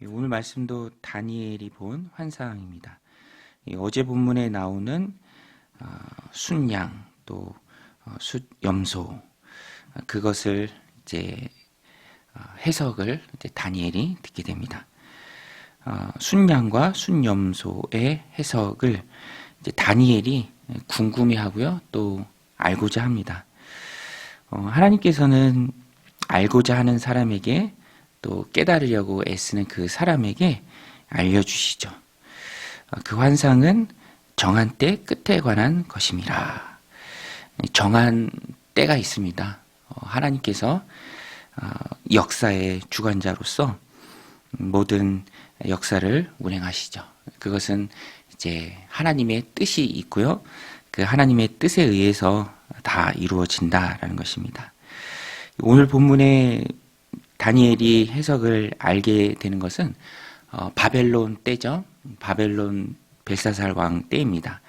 오늘 말씀도 다니엘이 본 환상입니다. 어제 본문에 나오는 순양 또 숫염소 그것을 이제 해석을 이제 다니엘이 듣게 됩니다. 순양과 순염소의 해석을 이제 다니엘이 궁금해하고요, 또 알고자 합니다. 하나님께서는 알고자 하는 사람에게 또 깨달으려고 애쓰는 그 사람에게 알려주시죠. 그 환상은 정한 때 끝에 관한 것임이라. 정한 때가 있습니다. 하나님께서 역사의 주관자로서 모든 역사를 운행하시죠. 그것은 이제 하나님의 뜻이 있고요. 그 하나님의 뜻에 의해서 다 이루어진다라는 것입니다. 오늘 본문의 다니엘이 해석을 알게 되는 것은 바벨론 때죠. 바벨론 벨사살 왕 때입니다.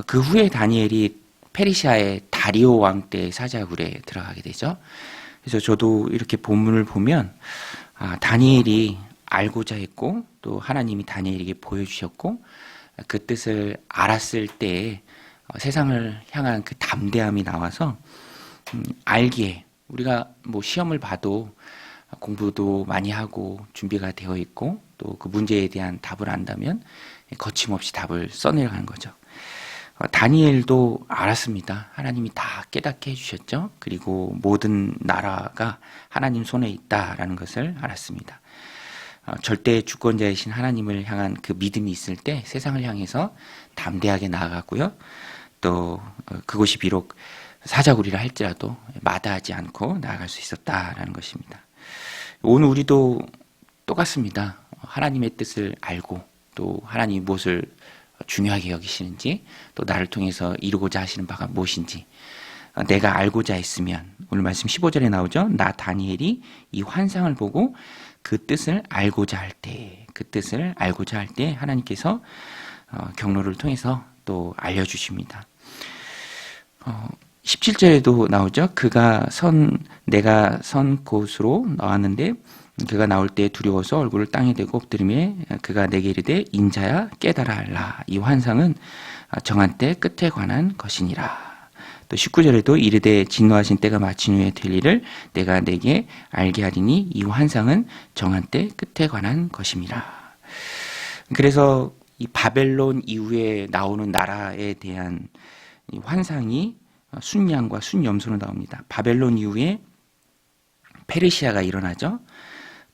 그 후에 다니엘이 페르시아의 다리오 왕 때 사자굴에 들어가게 되죠. 그래서 저도 이렇게 본문을 보면 다니엘이 알고자 했고 또 하나님이 다니엘에게 보여주셨고 그 뜻을 알았을 때 세상을 향한 그 담대함이 나와서 알기에 우리가 뭐 시험을 봐도 공부도 많이 하고 준비가 되어 있고 또 그 문제에 대한 답을 안다면 거침없이 답을 써내려가는 거죠. 다니엘도 알았습니다. 하나님이 다 깨닫게 해주셨죠. 그리고 모든 나라가 하나님 손에 있다라는 것을 알았습니다. 절대 주권자이신 하나님을 향한 그 믿음이 있을 때 세상을 향해서 담대하게 나아갔고요. 또 그곳이 비록 사자굴이라 할지라도 마다하지 않고 나아갈 수 있었다라는 것입니다. 오늘 우리도 똑같습니다. 하나님의 뜻을 알고 또 하나님이 무엇을 중요하게 여기시는지 또 나를 통해서 이루고자 하시는 바가 무엇인지 내가 알고자 했으면 오늘 말씀 15절에 나오죠. 나 다니엘이 이 환상을 보고 그 뜻을 알고자 할 때 하나님께서 경로를 통해서 또 알려주십니다. 17절에도 나오죠. 내가 선 곳으로 나왔는데 그가 나올 때 두려워서 얼굴을 땅에 대고 엎드리매 그가 내게 이르되 인자야 깨달아 알라. 이 환상은 정한 때 끝에 관한 것이니라. 또 19절에도 이르되 진노하신 때가 마친 후에 될 일을 내가 내게 알게 하리니 이 환상은 정한 때 끝에 관한 것임이라. 그래서 이 바벨론 이후에 나오는 나라에 대한 이 환상이 순양과 순염소로 나옵니다. 바벨론 이후에 페르시아가 일어나죠.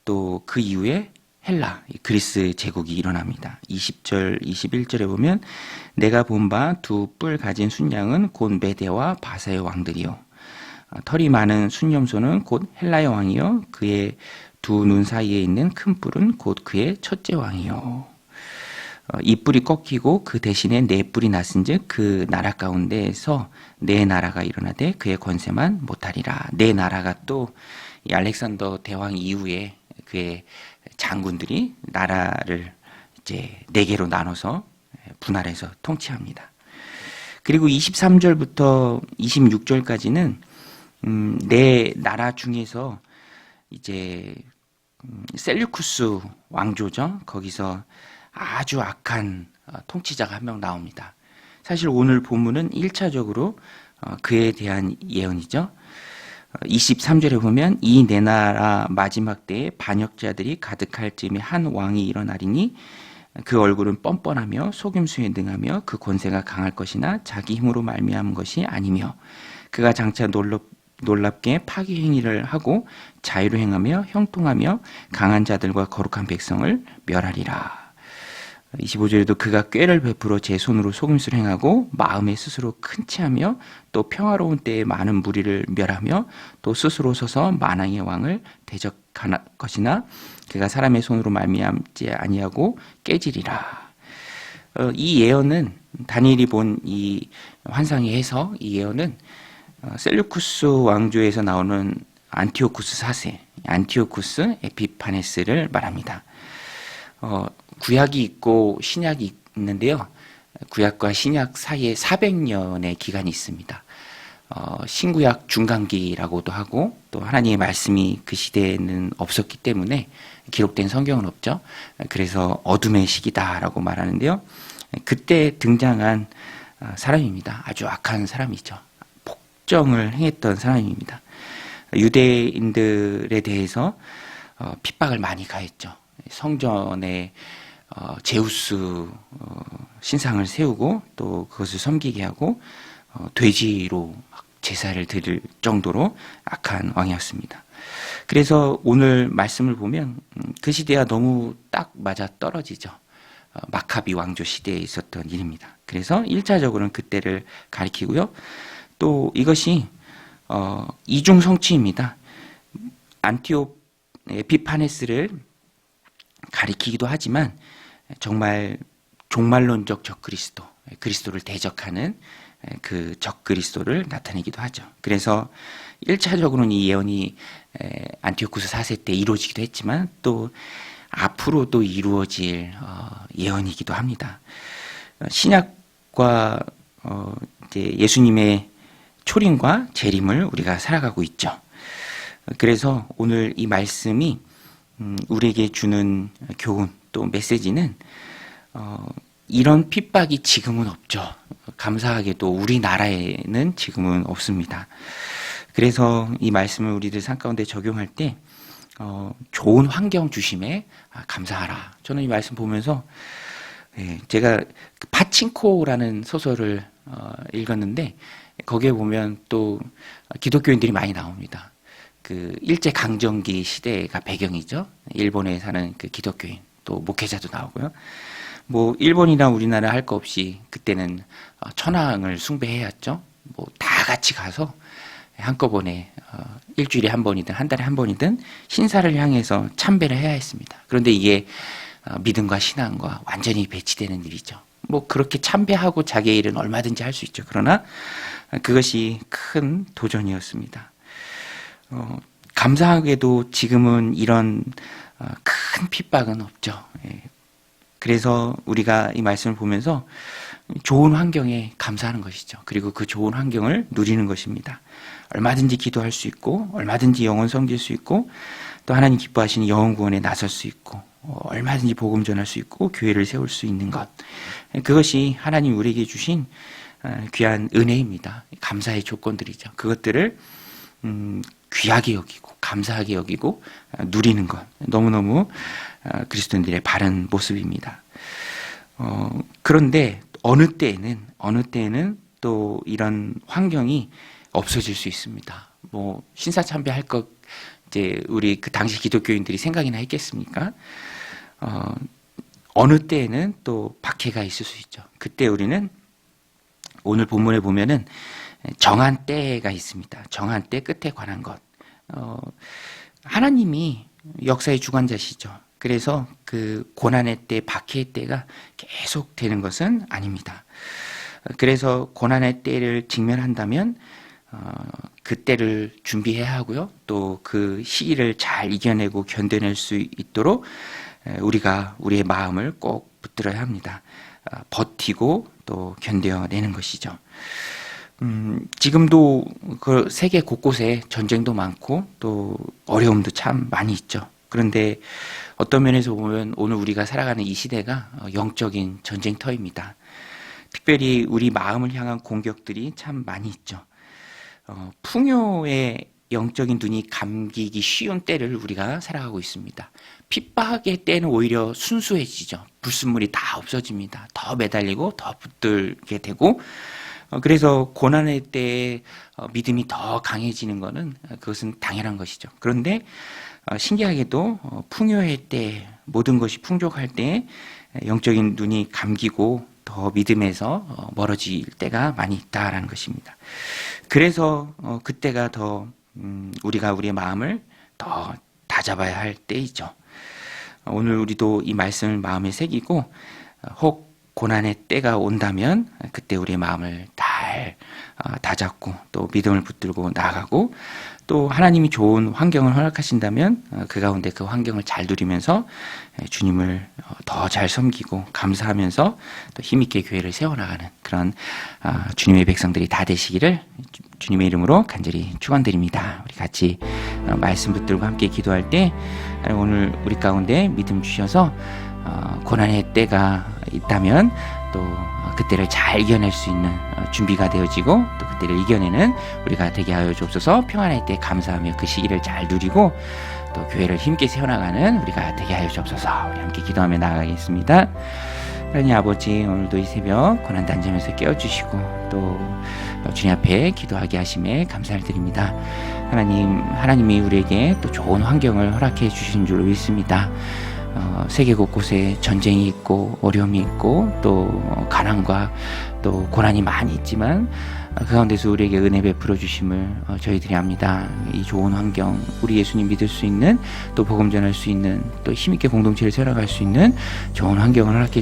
또 그 이후에 헬라, 그리스 제국이 일어납니다. 20절, 21절에 보면 내가 본 바 두 뿔 가진 순양은 곧 메대와 바사의 왕들이요. 털이 많은 순염소는 곧 헬라의 왕이요. 그의 두 눈 사이에 있는 큰 뿔은 곧 그의 첫째 왕이요. 이 뿔이 꺾이고 그 대신에 네 뿔이 났은즉 그 나라 가운데에서 네 나라가 일어나되 그의 권세만 못하리라. 네 나라가 또 이 알렉산더 대왕 이후에 그의 장군들이 나라를 이제 네 개로 나눠서 분할해서 통치합니다. 그리고 23절부터 26절까지는 네 나라 중에서 이제 셀류쿠스 왕조죠. 거기서 아주 악한 통치자가 한 명 나옵니다. 사실 오늘 본문은 1차적으로 그에 대한 예언이죠. 23절에 보면 이 네 나라 마지막 때에 반역자들이 가득할 즈음에 한 왕이 일어나리니 그 얼굴은 뻔뻔하며 속임수에 능하며 그 권세가 강할 것이나 자기 힘으로 말미암은 것이 아니며 그가 장차 놀랍게 파기 행위를 하고 자유로 행하며 형통하며 강한 자들과 거룩한 백성을 멸하리라. 25절에도 그가 꾀를 베풀어 제 손으로 속임수를 행하고 마음에 스스로 큰 체하며 또 평화로운 때에 많은 무리를 멸하며 또 스스로 서서 만왕의 왕을 대적할 것이나 그가 사람의 손으로 말미암지 아니하고 깨지리라. 이 예언은 다니엘이 본 이 환상의 해석, 이 예언은 셀루쿠스 왕조에서 나오는 안티오쿠스 4세, 안티오쿠스 에피파네스를 말합니다. 구약이 있고 신약이 있는데요. 구약과 신약 사이에 400년의 기간이 있습니다. 신구약 중간기라고도 하고 또 하나님의 말씀이 그 시대에는 없었기 때문에 기록된 성경은 없죠. 그래서 어둠의 시기다라고 말하는데요. 그때 등장한 사람입니다. 아주 악한 사람이죠. 폭정을 행했던 사람입니다. 유대인들에 대해서 핍박을 많이 가했죠. 성전에 제우스 신상을 세우고 또 그것을 섬기게 하고 돼지로 제사를 드릴 정도로 악한 왕이었습니다. 그래서 오늘 말씀을 보면 그 시대와 너무 딱 맞아 떨어지죠. 마카비 왕조 시대에 있었던 일입니다. 그래서 1차적으로는 그때를 가리키고요. 또 이것이 이중 성취입니다. 안티옥 에피파네스를 가리키기도 하지만 정말 종말론적 적그리스도, 그리스도를 대적하는 그 적그리스도를 나타내기도 하죠. 그래서 1차적으로는 이 예언이 안티오쿠스 4세 때 이루어지기도 했지만 또 앞으로도 이루어질 예언이기도 합니다. 신약과 이제 예수님의 초림과 재림을 우리가 살아가고 있죠. 그래서 오늘 이 말씀이 우리에게 주는 교훈 또 메시지는 이런 핍박이 지금은 없죠. 감사하게도 우리나라에는 지금은 없습니다. 그래서 이 말씀을 우리들 삶 가운데 적용할 때 좋은 환경 주심에 감사하라. 저는 이 말씀 보면서 제가 파친코라는 소설을 읽었는데 거기에 보면 또 기독교인들이 많이 나옵니다. 그 일제 강점기 시대가 배경이죠. 일본에 사는 그 기독교인 또 목회자도 나오고요. 뭐 일본이나 우리나라 할 거 없이 그때는 천황을 숭배해야 했죠. 뭐 다 같이 가서 한꺼번에 일주일에 한 번이든 한 달에 한 번이든 신사를 향해서 참배를 해야 했습니다. 그런데 이게 믿음과 신앙과 완전히 배치되는 일이죠. 뭐 그렇게 참배하고 자기의 일은 얼마든지 할 수 있죠. 그러나 그것이 큰 도전이었습니다. 감사하게도 지금은 이런 큰 핍박은 없죠. 그래서 우리가 이 말씀을 보면서 좋은 환경에 감사하는 것이죠. 그리고 그 좋은 환경을 누리는 것입니다. 얼마든지 기도할 수 있고 얼마든지 영혼 섬길 수 있고 또 하나님 기뻐하시는 영혼 구원에 나설 수 있고 얼마든지 복음 전할 수 있고 교회를 세울 수 있는 것. 그것이 하나님 우리에게 주신 귀한 은혜입니다. 감사의 조건들이죠. 그것들을 귀하게 여기고 감사하게 여기고 누리는 것. 너무너무 그리스도인들의 바른 모습입니다. 그런데 어느 때에는 또 이런 환경이 없어질 수 있습니다. 뭐 신사참배할 것 이제 우리 그 당시 기독교인들이 생각이나 했겠습니까? 어느 때에는 또 박해가 있을 수 있죠. 그때 우리는 오늘 본문에 보면은 정한 때가 있습니다. 정한 때 끝에 관한 것. 하나님이 역사의 주관자시죠. 그래서 그 고난의 때, 박해의 때가 계속 되는 것은 아닙니다. 그래서 고난의 때를 직면한다면 그때를 준비해야 하고요. 또 그 시기를 잘 이겨내고 견뎌낼 수 있도록 우리가 우리의 마음을 꼭 붙들어야 합니다. 버티고 또 견뎌내는 것이죠. 지금도 그 세계 곳곳에 전쟁도 많고 또 어려움도 참 많이 있죠. 그런데 어떤 면에서 보면 오늘 우리가 살아가는 이 시대가 영적인 전쟁터입니다. 특별히 우리 마음을 향한 공격들이 참 많이 있죠. 풍요의 영적인 눈이 감기기 쉬운 때를 우리가 살아가고 있습니다. 핍박의 때는 오히려 순수해지죠. 불순물이 다 없어집니다. 더 매달리고 더 붙들게 되고 그래서 고난의 때에 믿음이 더 강해지는 것은 그것은 당연한 것이죠. 그런데 신기하게도 풍요의 때 모든 것이 풍족할 때 영적인 눈이 감기고 더 믿음에서 멀어질 때가 많이 있다라는 것입니다. 그래서 그때가 더 우리가 우리의 마음을 더 다잡아야 할 때이죠. 오늘 우리도 이 말씀을 마음에 새기고 혹 고난의 때가 온다면 그때 우리의 마음을 잘 잘 다잡고 또 믿음을 붙들고 나아가고 또 하나님이 좋은 환경을 허락하신다면 그 가운데 그 환경을 잘 누리면서 주님을 더 잘 섬기고 감사하면서 또 힘있게 교회를 세워나가는 그런 주님의 백성들이 다 되시기를 주님의 이름으로 간절히 축원드립니다. 우리 같이 말씀 붙들고 함께 기도할 때 오늘 우리 가운데 믿음 주셔서 고난의 때가 있다면 또 그때를 잘 이겨낼 수 있는 준비가 되어지고 또 그때를 이겨내는 우리가 되게 하여 주옵소서. 평안의 때 감사하며 그 시기를 잘 누리고 또 교회를 힘있게 세워나가는 우리가 되게 하여 주옵소서. 우리 함께 기도하며 나아가겠습니다. 하나님 아버지, 오늘도 이 새벽 고난 단점에서 깨워주시고 또 주님 앞에 기도하게 하심에 감사를 드립니다. 하나님이 우리에게 또 좋은 환경을 허락해 주신 줄로 믿습니다. 세계 곳곳에 전쟁이 있고 어려움이 있고 또 가난과 또 고난이 많이 있지만 그 가운데서 우리에게 은혜 베풀어 주심을 저희들이 압니다. 이 좋은 환경, 우리 예수님 믿을 수 있는 또 복음 전할 수 있는 또 힘있게 공동체를 세워나갈 수 있는 좋은 환경을 허락해